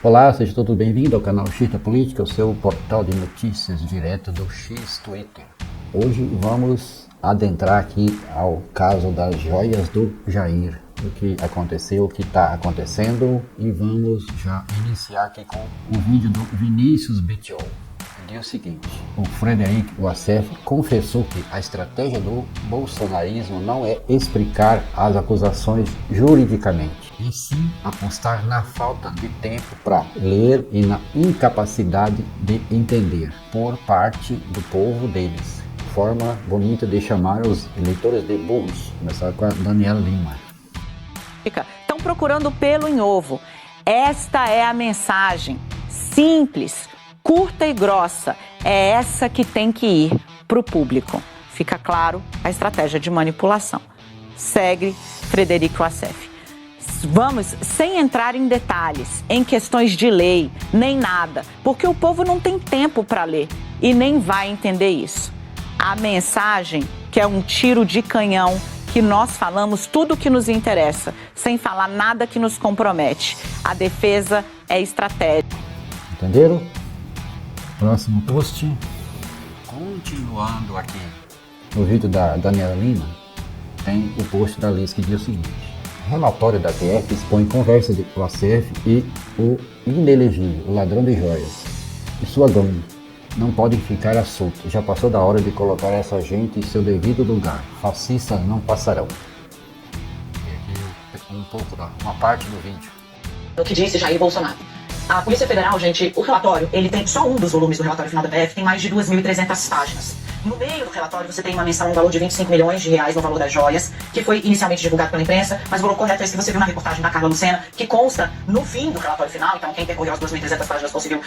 Olá, seja todo bem-vindo ao canal X da Política, o seu portal de notícias direto do X Twitter. Hoje vamos adentrar aqui ao caso das joias do Jair, o que aconteceu, o que está acontecendo, e vamos já iniciar aqui com o vídeo do Vinícius Bitchol. Ele diz o seguinte: o Frederic Wassef confessou que a estratégia do bolsonarismo não é explicar as acusações juridicamente, e sim apostar na falta de tempo para ler e na incapacidade de entender por parte do povo deles. Forma bonita de chamar os eleitores de burros. Começar com a Daniela Lima. Estão procurando pelo em ovo. Esta é a mensagem simples, curta e grossa. É essa que tem que ir para o público. Fica claro a estratégia de manipulação. Segue Frederic Wassef. Vamos, sem entrar em detalhes, em questões de lei, nem nada, porque o povo não tem tempo para ler e nem vai entender isso. A mensagem, que é um tiro de canhão, que nós falamos tudo o que nos interessa, sem falar nada que nos compromete. A defesa é estratégia. Entenderam? Próximo post. Continuando aqui no vídeo da Daniela Lima, tem o post da Liz que diz o seguinte: relatório da PF expõe conversa de Wassef e o inelegível, o ladrão de joias, e sua gangue. Não podem ficar à solta. Já passou da hora de colocar essa gente em seu devido lugar. Fascistas não passarão. E aqui um pouco uma parte do vídeo. O que disse Jair Bolsonaro. A Polícia Federal, gente, o relatório, ele tem só um dos volumes do relatório final da PF, tem mais de 2.300 páginas. No meio do relatório você tem uma menção, um valor de 25 milhões de reais no valor das joias, que foi inicialmente divulgado pela imprensa, mas o valor correto é esse que você viu na reportagem da Carla Lucena, que consta no fim do relatório final, então quem percorreu as 2.300 páginas conseguiu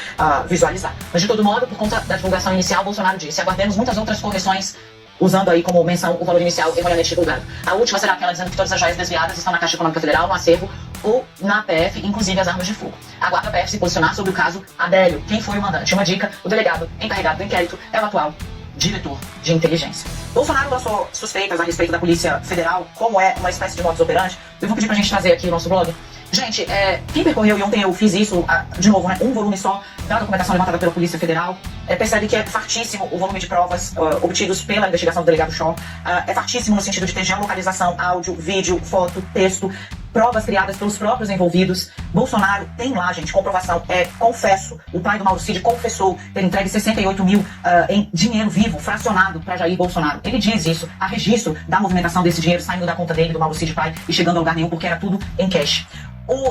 visualizar. Mas de todo modo, por conta da divulgação inicial, Bolsonaro disse: aguardemos muitas outras correções, usando aí como menção o valor inicial erroneamente divulgado. A última será aquela dizendo que todas as joias desviadas estão na Caixa Econômica Federal, no acervo ou na PF, inclusive as armas de fogo. Aguarda a PF se posicionar sobre o caso Adélio. Quem foi o mandante? Uma dica: o delegado encarregado do inquérito é o atual diretor de inteligência. Bolsonaro lançou suspeitas a respeito da Polícia Federal, como é uma espécie de modus operandi. Eu vou pedir pra gente trazer aqui o nosso blog. Gente, quem percorreu, e ontem eu fiz isso, de novo, né, um volume só da documentação levantada pela Polícia Federal, percebe que é fartíssimo o volume de provas obtidos pela investigação do delegado Shaw. É fartíssimo no sentido de ter geolocalização, áudio, vídeo, foto, texto, provas criadas pelos próprios envolvidos. Bolsonaro tem lá, gente, comprovação. Confesso, o pai do Mauro Cid confessou ter entregue 68 mil em dinheiro vivo, fracionado, para Jair Bolsonaro. Ele diz isso, há registro da movimentação desse dinheiro saindo da conta dele, do Mauro Cid pai, e chegando a lugar nenhum, porque era tudo em cash.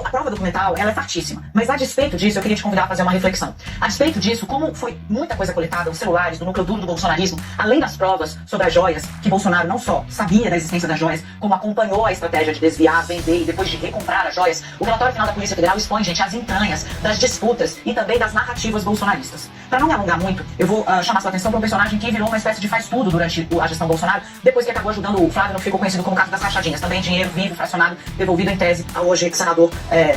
A prova documental, ela é fartíssima, mas a despeito disso, eu queria te convidar a fazer uma reflexão. A despeito disso, como foi muita coisa coletada, os celulares, do núcleo duro do bolsonarismo, além das provas sobre as joias, que Bolsonaro não só sabia da existência das joias, como acompanhou a estratégia de desviar, vender e depois de recomprar as joias, o relatório final da Polícia Federal expõe, gente, as entranhas das disputas e também das narrativas bolsonaristas. Para não me alongar muito, eu vou chamar sua atenção para um personagem que virou uma espécie de faz-tudo durante a gestão Bolsonaro, depois que acabou ajudando o Flávio, que ficou conhecido como o caso das rachadinhas. Também dinheiro vivo, fracionado, devolvido em tese ao hoje senador,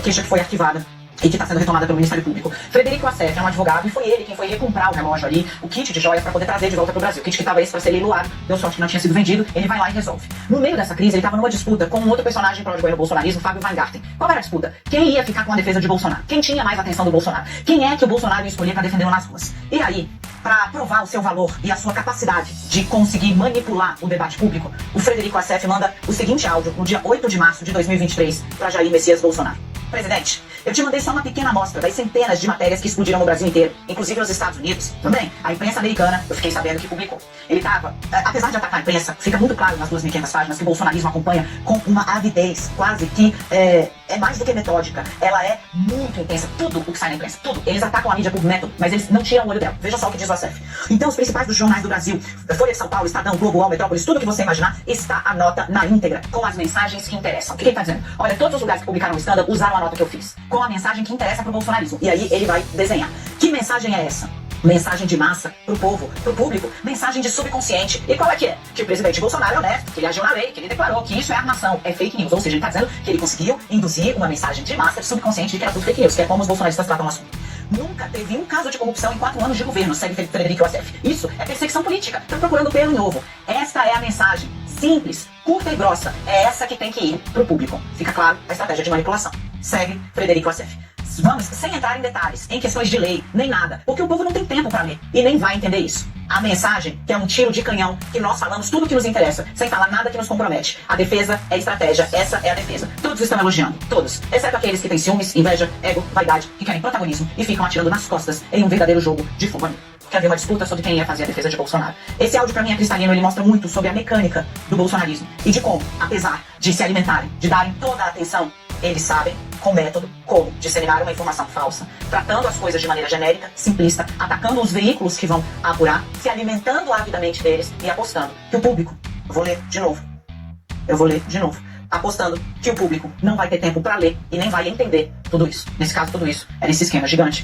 queixa que foi arquivada e que está sendo retomada pelo Ministério Público. Frederic Wassef é um advogado e foi ele quem foi recomprar o relógio ali, o kit de joias, para poder trazer de volta para o Brasil. O kit que estava esse para ser leiloado, deu sorte que não tinha sido vendido, ele vai lá e resolve. No meio dessa crise, ele estava numa disputa com um outro personagem pró-governo bolsonarismo, Fábio Weingarten. Qual era a disputa? Quem ia ficar com a defesa de Bolsonaro? Quem tinha mais atenção do Bolsonaro? Quem é que o Bolsonaro ia escolher para defendê-lo nas ruas? E aí, para provar o seu valor e a sua capacidade de conseguir manipular o debate público, o Frederic Wassef manda o seguinte áudio no dia 8 de março de 2023 para Jair Messias Bolsonaro. Presidente, eu te mandei só uma pequena amostra das centenas de matérias que explodiram no Brasil inteiro, inclusive nos Estados Unidos. Também, a imprensa americana, eu fiquei sabendo que publicou. Ele estava, apesar de atacar a imprensa, fica muito claro nas 2.500 páginas que o bolsonarismo acompanha com uma avidez quase que é mais do que metódica. Ela é muito intensa. Tudo o que sai na imprensa, tudo. Eles atacam a mídia por método, mas eles não tiram o olho dela. Veja só o que diz o Wassef. Então, os principais dos jornais do Brasil, Folha de São Paulo, Estadão, Globo, UOL, Metrópolis, tudo que você imaginar, está a nota na íntegra, com as mensagens que interessam. O que ele está dizendo? Olha, todos os lugares que publicaram o escândalo usaram a nota que eu fiz, com a mensagem que interessa pro bolsonarismo. E aí ele vai desenhar. Que mensagem é essa? Mensagem de massa pro povo, pro público, mensagem de subconsciente. E qual é que é? Que o presidente Bolsonaro é honesto, que ele agiu na lei, que ele declarou que isso é armação, é fake news. Ou seja, ele está dizendo que ele conseguiu induzir uma mensagem de massa, de subconsciente, de que era tudo fake news, que é como os bolsonaristas tratam o assunto. Nunca teve um caso de corrupção em 4 anos de governo, segue Frederic Wassef. Isso é perseguição política. Estão procurando pelo em ovo. Esta é a mensagem. Simples, curta e grossa. É essa que tem que ir pro público. Fica claro a estratégia de manipulação. Segue Frederic Wassef. Vamos, sem entrar em detalhes, em questões de lei, nem nada, porque o povo não tem tempo para ler e nem vai entender isso. A mensagem, que é um tiro de canhão, que nós falamos tudo que nos interessa, sem falar nada que nos compromete. A defesa é estratégia, essa é a defesa. Todos estão elogiando, todos, exceto aqueles que têm ciúmes, inveja, ego, vaidade, que querem protagonismo e ficam atirando nas costas em um verdadeiro jogo de fogo amigo. Quer ver uma disputa sobre quem ia fazer a defesa de Bolsonaro. Esse áudio, pra mim, é cristalino, ele mostra muito sobre a mecânica do bolsonarismo e de como, apesar de se alimentarem, de darem toda a atenção, eles sabem, com método, como disseminar uma informação falsa, tratando as coisas de maneira genérica, simplista, atacando os veículos que vão apurar, se alimentando avidamente deles e apostando que o público, eu vou ler de novo, apostando que o público não vai ter tempo para ler e nem vai entender tudo isso. Nesse caso, tudo isso era esse esquema gigante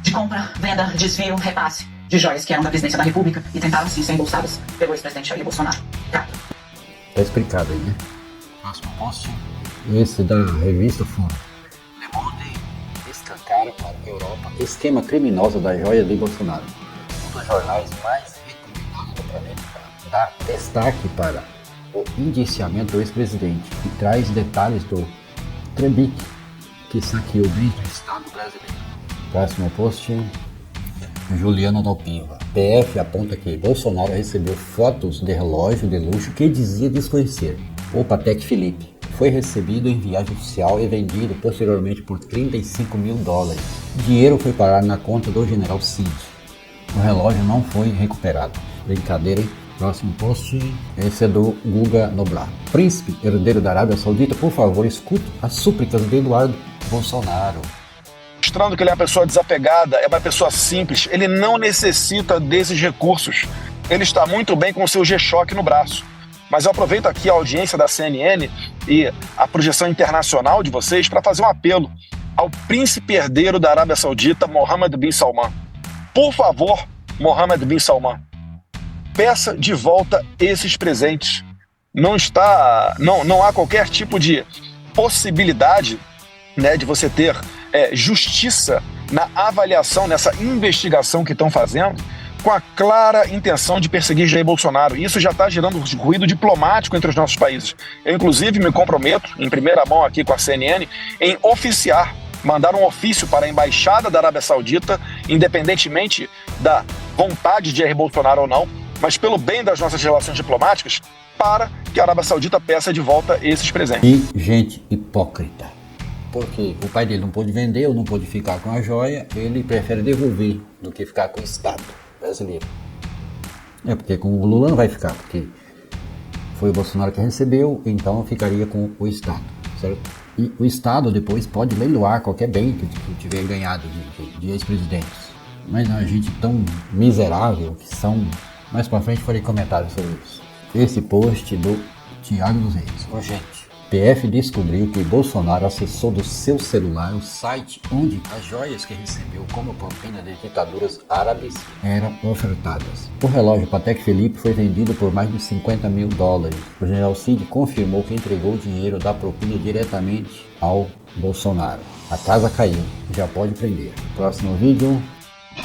de compra, venda, desvio, repasse de joias que eram da presidência da República e tentaram sim ser embolsadas pelo ex-presidente Jair Bolsonaro. Tá explicado aí, né? Próximo post. Esse da revista Fórum. Le Monde escancara para a Europa esquema criminoso da joia de Bolsonaro. Um dos jornais mais recomendados do planeta dá destaque para o indiciamento do ex-presidente e traz detalhes do Trebic que saqueou desde o Estado brasileiro. Próximo post. Juliano Dalpiva. PF aponta que Bolsonaro recebeu fotos de relógio de luxo que dizia desconhecer. O Patek Philippe foi recebido em viagem oficial e vendido posteriormente por $35 mil. O dinheiro foi parar na conta do general Cid. O relógio não foi recuperado. Brincadeira, hein? Próximo post. Esse é do Guga Noblar. Príncipe herdeiro da Arábia Saudita, por favor, escute as súplicas de Eduardo Bolsonaro. Mostrando que ele é uma pessoa desapegada, é uma pessoa simples, ele não necessita desses recursos. Ele está muito bem com o seu G-Shock no braço. Mas eu aproveito aqui a audiência da CNN e a projeção internacional de vocês para fazer um apelo ao príncipe herdeiro da Arábia Saudita, Mohammed bin Salman. Por favor, Mohammed bin Salman, peça de volta esses presentes. Não há qualquer tipo de possibilidade, né, de você ter justiça na avaliação, nessa investigação que estão fazendo, com a clara intenção de perseguir Jair Bolsonaro. Isso já está gerando ruído diplomático entre os nossos países. Eu, inclusive, me comprometo, em primeira mão aqui com a CNN, em mandar um ofício para a Embaixada da Arábia Saudita, independentemente da vontade de Jair Bolsonaro ou não, mas pelo bem das nossas relações diplomáticas, para que a Arábia Saudita peça de volta esses presentes. E gente hipócrita. Porque o pai dele não pôde vender ou não pôde ficar com a joia, ele prefere devolver do que ficar com o Estado brasileiro. Porque com o Lula não vai ficar, porque foi o Bolsonaro que recebeu, então ficaria com o Estado, certo? E o Estado depois pode leiloar qualquer bem que tiver ganhado de ex-presidentes. Mas a gente tão miserável que são... Mais pra frente farei comentários sobre isso. Esse post do Thiago dos Reis. Ô, gente. PF descobriu que Bolsonaro acessou do seu celular o site onde as joias que recebeu como propina de ditaduras árabes eram ofertadas. O relógio Patek Philippe foi vendido por mais de $50 mil. O general Cid confirmou que entregou o dinheiro da propina diretamente ao Bolsonaro. A casa caiu, já pode prender. Próximo vídeo.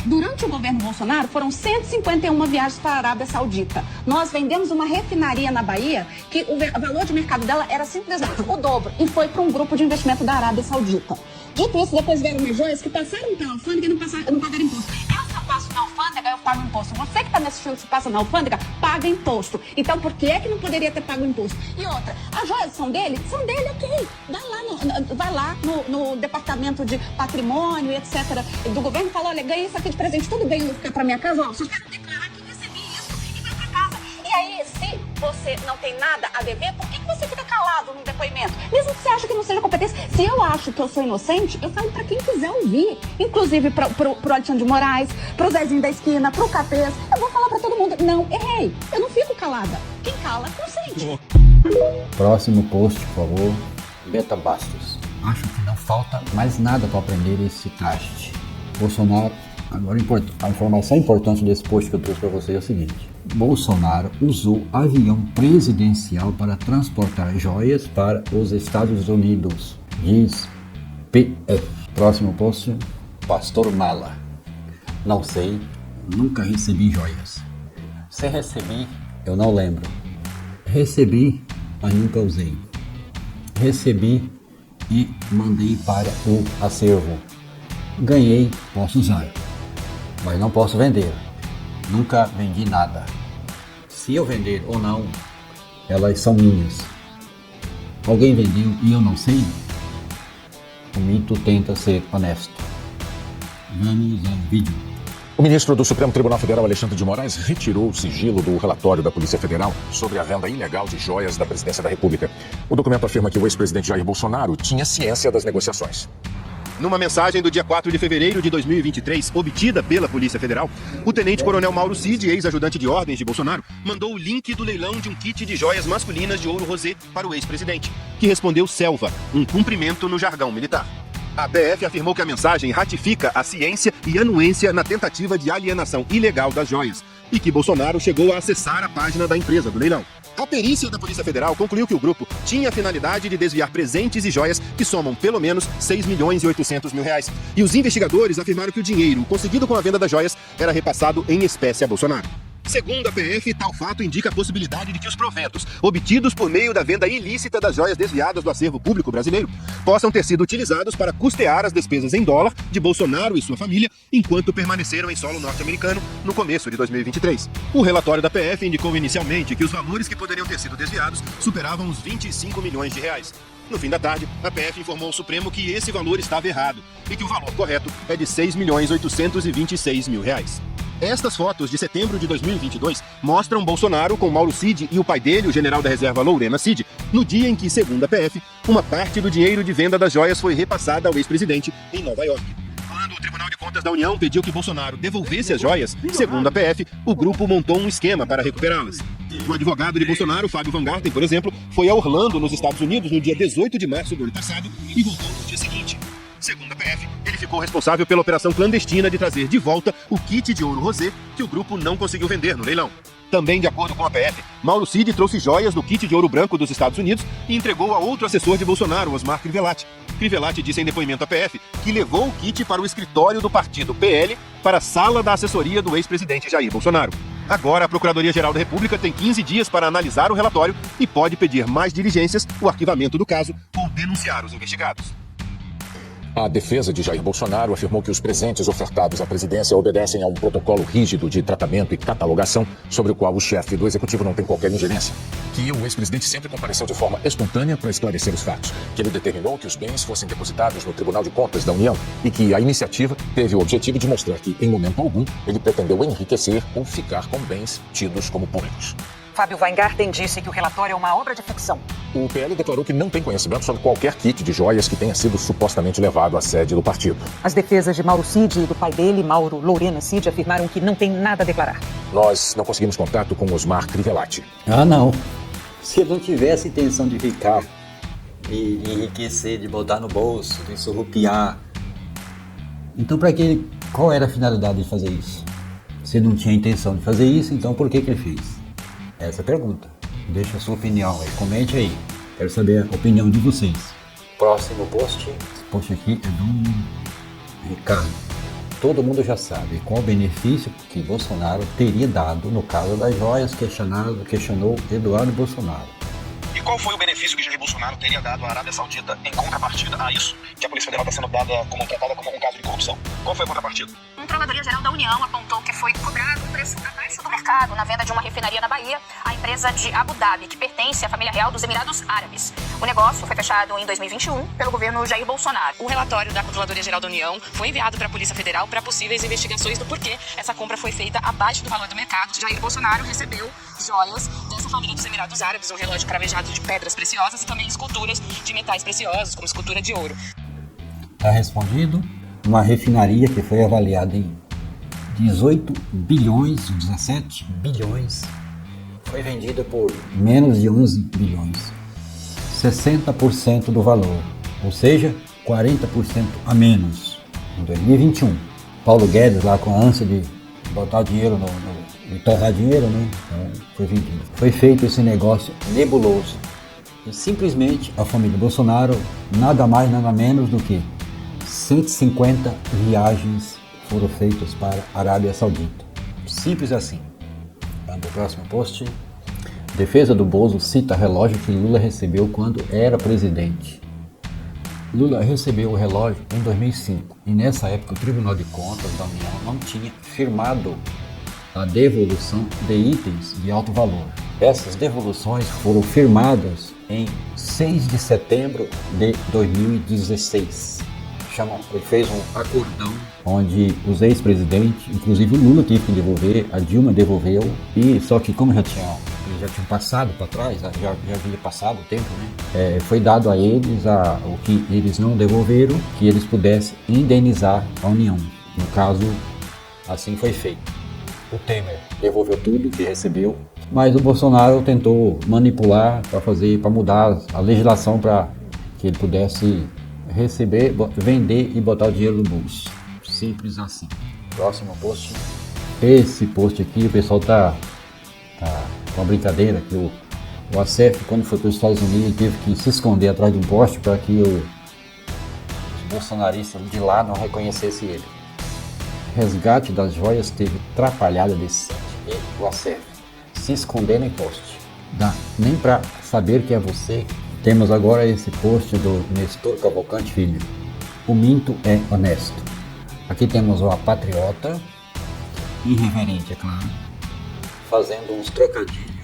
Durante o governo Bolsonaro, foram 151 viagens para a Arábia Saudita. Nós vendemos uma refinaria na Bahia que o valor de mercado dela era simplesmente o dobro e foi para um grupo de investimento da Arábia Saudita. Dito isso, depois vieram umas joias que passaram pela alfândega e não pagaram imposto. Se eu passo na alfândega, eu pago imposto. Você que está me assistindo, se passa na alfândega, paga imposto. Então, por que é que não poderia ter pago imposto? E outra, as joias são dele, ok. Vai lá no departamento de patrimônio, etc. do governo e fala, olha, ganhei isso aqui de presente, tudo bem, eu vou ficar para minha casa, ó, só quero declarar que eu recebi isso e vai para casa. E aí, se você não tem nada a dever, por que você fica calado no depoimento? Mesmo que você ache que não seja competência. Se eu acho que eu sou inocente, eu falo para quem quiser ouvir. Inclusive pro Alexandre de Moraes, pro Zezinho da esquina, pro Capês. Eu vou falar para todo mundo, não, errei. Eu não fico calada. Quem cala, consente. Próximo post, por favor. Beta Bastos. Acho que não falta mais nada para aprender esse traste. Bolsonaro... Agora, a informação importante desse post que eu trouxe para vocês é o seguinte. Bolsonaro usou avião presidencial para transportar joias para os Estados Unidos, diz PF. Próximo post, Pastor Mala. Não sei, nunca recebi joias. Se recebi, eu não lembro. Recebi, mas nunca usei. Recebi e mandei para o acervo. Ganhei, posso usar, mas não posso vender. Nunca vendi nada. Se eu vender ou não, elas são minhas. Alguém vendeu e eu não sei? O mito tenta ser honesto. Vamos ao vídeo. O ministro do Supremo Tribunal Federal, Alexandre de Moraes, retirou o sigilo do relatório da Polícia Federal sobre a venda ilegal de joias da Presidência da República. O documento afirma que o ex-presidente Jair Bolsonaro tinha ciência das negociações. Numa mensagem do dia 4 de fevereiro de 2023, obtida pela Polícia Federal, o tenente-coronel Mauro Cid, ex-ajudante de ordens de Bolsonaro, mandou o link do leilão de um kit de joias masculinas de ouro rosé para o ex-presidente, que respondeu selva, um cumprimento no jargão militar. A PF afirmou que a mensagem ratifica a ciência e anuência na tentativa de alienação ilegal das joias e que Bolsonaro chegou a acessar a página da empresa do leilão. A perícia da Polícia Federal concluiu que o grupo tinha a finalidade de desviar presentes e joias que somam pelo menos R$6.800.000. E os investigadores afirmaram que o dinheiro conseguido com a venda das joias era repassado em espécie a Bolsonaro. Segundo a PF, tal fato indica a possibilidade de que os proventos, obtidos por meio da venda ilícita das joias desviadas do acervo público brasileiro, possam ter sido utilizados para custear as despesas em dólar de Bolsonaro e sua família enquanto permaneceram em solo norte-americano no começo de 2023. O relatório da PF indicou inicialmente que os valores que poderiam ter sido desviados superavam os R$25 milhões. No fim da tarde, a PF informou ao Supremo que esse valor estava errado e que o valor correto é de R$6.826.000. Estas fotos de setembro de 2022 mostram Bolsonaro com Mauro Cid e o pai dele, o general da reserva Lorena Cid, no dia em que, segundo a PF, uma parte do dinheiro de venda das joias foi repassada ao ex-presidente em Nova York. Quando o Tribunal de Contas da União pediu que Bolsonaro devolvesse as joias, segundo a PF, o grupo montou um esquema para recuperá-las. O advogado de Bolsonaro, Fábio Van Garten, por exemplo, foi a Orlando, nos Estados Unidos, no dia 18 de março do ano passado e voltou no dia seguinte. Segundo a PF, ele ficou responsável pela operação clandestina de trazer de volta o kit de ouro rosé que o grupo não conseguiu vender no leilão. Também de acordo com a PF, Mauro Cid trouxe joias do kit de ouro branco dos Estados Unidos e entregou a outro assessor de Bolsonaro, Osmar Crivellati. Crivellati disse em depoimento à PF que levou o kit para o escritório do partido PL para a sala da assessoria do ex-presidente Jair Bolsonaro. Agora, a Procuradoria-Geral da República tem 15 dias para analisar o relatório e pode pedir mais diligências, o arquivamento do caso ou denunciar os investigados. A defesa de Jair Bolsonaro afirmou que os presentes ofertados à presidência obedecem a um protocolo rígido de tratamento e catalogação sobre o qual o chefe do executivo não tem qualquer ingerência. Que o ex-presidente sempre compareceu de forma espontânea para esclarecer os fatos. Que ele determinou que os bens fossem depositados no Tribunal de Contas da União e que a iniciativa teve o objetivo de mostrar que, em momento algum, ele pretendeu enriquecer ou ficar com bens tidos como públicos. Fábio Weingarten disse que o relatório é uma obra de ficção. O PL declarou que não tem conhecimento sobre qualquer kit de joias que tenha sido supostamente levado à sede do partido. As defesas de Mauro Cid e do pai dele, Mauro Lorena Cid, afirmaram que não tem nada a declarar. Nós não conseguimos contato com Osmar Crivellati. Ah, não. Se ele não tivesse intenção de ficar, de enriquecer, de botar no bolso, de surrupiar, então qual era a finalidade de fazer isso? Se ele não tinha intenção de fazer isso, então por que ele fez? Essa é a pergunta. Deixa a sua opinião aí, comente aí. Quero saber a opinião de vocês. Próximo post. Esse post aqui é do Ricardo. Todo mundo já sabe qual o benefício que Bolsonaro teria dado no caso das joias, questionou Eduardo Bolsonaro. E qual foi o benefício que Jair Bolsonaro teria dado à Arábia Saudita em contrapartida a isso que a Polícia Federal está sendo tratada como um caso de corrupção? Qual foi a contrapartida? A Procuradoria-Geral da União apontou que foi cobrado um preço abaixo do mercado na venda de uma refinaria na Bahia à empresa de Abu Dhabi, que pertence à família real dos Emirados Árabes. O negócio foi fechado em 2021 pelo governo Jair Bolsonaro. O relatório da Procuradoria-Geral da União foi enviado para a Polícia Federal para possíveis investigações do porquê essa compra foi feita abaixo do valor do mercado. Jair Bolsonaro recebeu joias dessa família dos Emirados Árabes, um relógio cravejado de pedras preciosas e também esculturas de metais preciosos, como escultura de ouro. Está respondido. Uma refinaria que foi avaliada em 18 bilhões, 17 bilhões, foi vendida por menos de 11 bilhões. 60% do valor, ou seja, 40% a menos em 2021. Paulo Guedes lá com a ânsia de botar dinheiro de torrar dinheiro, né? Então foi vendido. Foi feito esse negócio nebuloso. E simplesmente a família Bolsonaro, nada mais, nada menos do que 150 viagens foram feitas para a Arábia Saudita. Simples assim. Vamos para o próximo post. Defesa do Bozo cita relógio que Lula recebeu quando era presidente. Lula recebeu o relógio em 2005 e nessa época o Tribunal de Contas da União não tinha firmado a devolução de itens de alto valor. Essas devoluções foram firmadas em 6 de setembro de 2016. Ele fez um acordão onde os ex-presidentes, inclusive o Lula teve que devolver, a Dilma devolveu, e só que como eles já tinham passado para trás, já havia passado o tempo, né? Foi dado a eles o que eles não devolveram, que eles pudessem indenizar a União. No caso, assim foi feito. O Temer devolveu tudo que recebeu, mas o Bolsonaro tentou manipular para mudar a legislação para que ele pudesse receber, vender e botar o dinheiro no bolso. Simples assim. Próximo post. Esse post aqui, o pessoal tá com uma brincadeira que o ASEF, quando foi para os Estados Unidos, ele teve que se esconder atrás de um poste para que os bolsonaristas de lá não reconhecessem ele. Resgate das joias teve atrapalhada desse e o ASEF se esconder em poste. Dá nem para saber que é você. Temos agora esse post do Nestor Cavalcante Filho. O minto é honesto. Aqui temos uma patriota, irreverente, é claro, fazendo uns trocadilhos.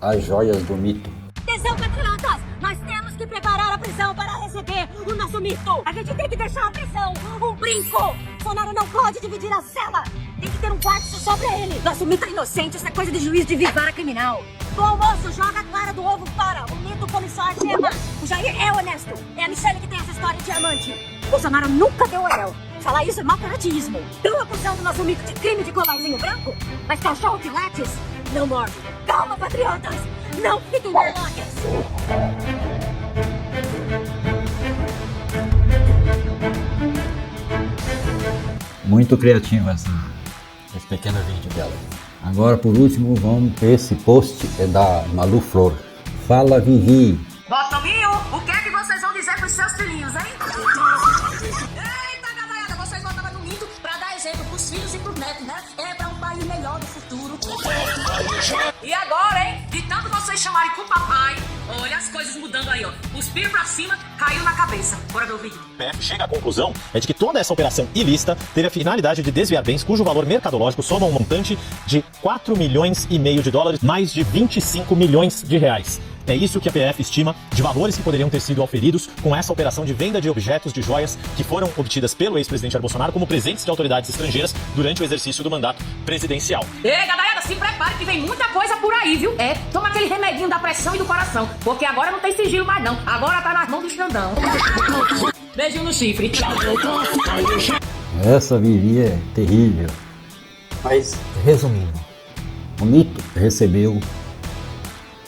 As joias do mito. Atenção, patriotas! Nós temos que preparar a prisão para receber o nosso mito. A gente tem que deixar a prisão um brinco. Bolsonaro não pode dividir a cela. Tem que ter um quarto só pra ele. Nosso mito é inocente, isso é coisa de juiz de vara criminal. Bom moço, joga a clara do ovo fora. O mito come só a gema. O Jair é honesto. É a Michelle que tem essa história de diamante. Bolsonaro nunca deu anel. Falar isso é mau caratismo. Estão acusando o nosso mito de crime de colarzinho branco? Mas cachorro de látis não morde. Calma, patriotas. Não fiquem nervosos. Muito criativa esse pequeno vídeo dela. Agora, por último, esse post é da Malu Flor. Fala, Vivi. Botominho, o que é que vocês vão dizer pros seus filhinhos, hein? Eita, galera, vocês votaram no mito pra dar exemplo pros filhos e pros netos, né? É pra um país melhor no futuro. E agora, hein? De tanto vocês chamarem com o papai, olha as coisas mudando aí, ó. Cuspiram pra cima, caiu na cabeça. Bora ver o vídeo. O PF chega à conclusão de que toda essa operação ilícita teve a finalidade de desviar bens cujo valor mercadológico soma um montante de 4,5 milhões de dólares, mais de 25 milhões de reais. É isso que a PF estima de valores que poderiam ter sido auferidos com essa operação de venda de objetos de joias que foram obtidas pelo ex-presidente Jair Bolsonaro como presentes de autoridades estrangeiras durante o exercício do mandato presidencial. Ei, galera, se prepare que vem muita coisa por aí, viu? Toma aquele remedinho da pressão e do coração, porque agora não tem sigilo mais não. Agora tá nas mãos do Xandão. Beijinho no chifre. Essa Vivi é terrível. Mas, resumindo, o mito recebeu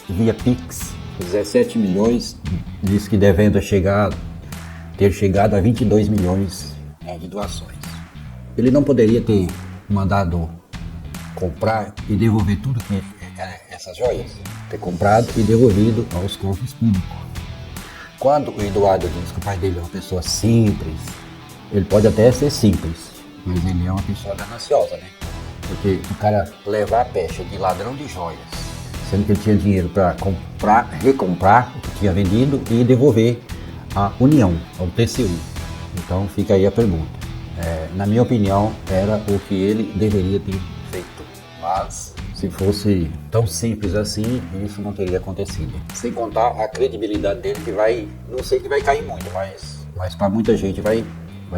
via Pix 17 milhões, diz que devendo ter chegado a 22 milhões de doações. Ele não poderia ter mandado comprar e devolver tudo que essas joias, ter comprado e devolvido aos cofres públicos. Quando o Eduardo diz que o pai dele é uma pessoa simples, ele pode até ser simples, mas ele é uma pessoa gananciosa, né? Porque o cara levar a pecha de ladrão de joias, sendo que ele tinha dinheiro para recomprar o que tinha vendido e devolver à União, ao TCU. Então fica aí a pergunta. Na minha opinião, era o que ele deveria ter feito. Mas se fosse tão simples assim, isso não teria acontecido. Sem contar a credibilidade dele que não sei que vai cair muito, mas para muita gente vai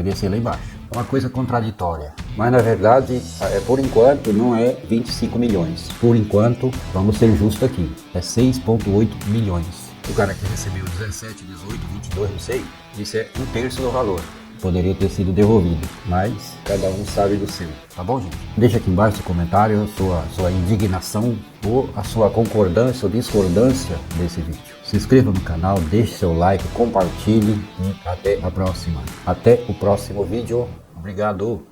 descer lá embaixo. É uma coisa contraditória, mas na verdade, por enquanto, não é 25 milhões. Por enquanto, vamos ser justos aqui, é 6,8 milhões. O cara que recebeu 17, 18, 22, não sei, isso é 1/3 do valor. Poderia ter sido devolvido, mas cada um sabe do seu, tá bom, gente? Deixa aqui embaixo seu comentário, sua indignação ou a sua concordância ou discordância desse vídeo. Se inscreva no canal, deixe seu like, compartilhe e até a próxima. Até o próximo vídeo. Obrigado.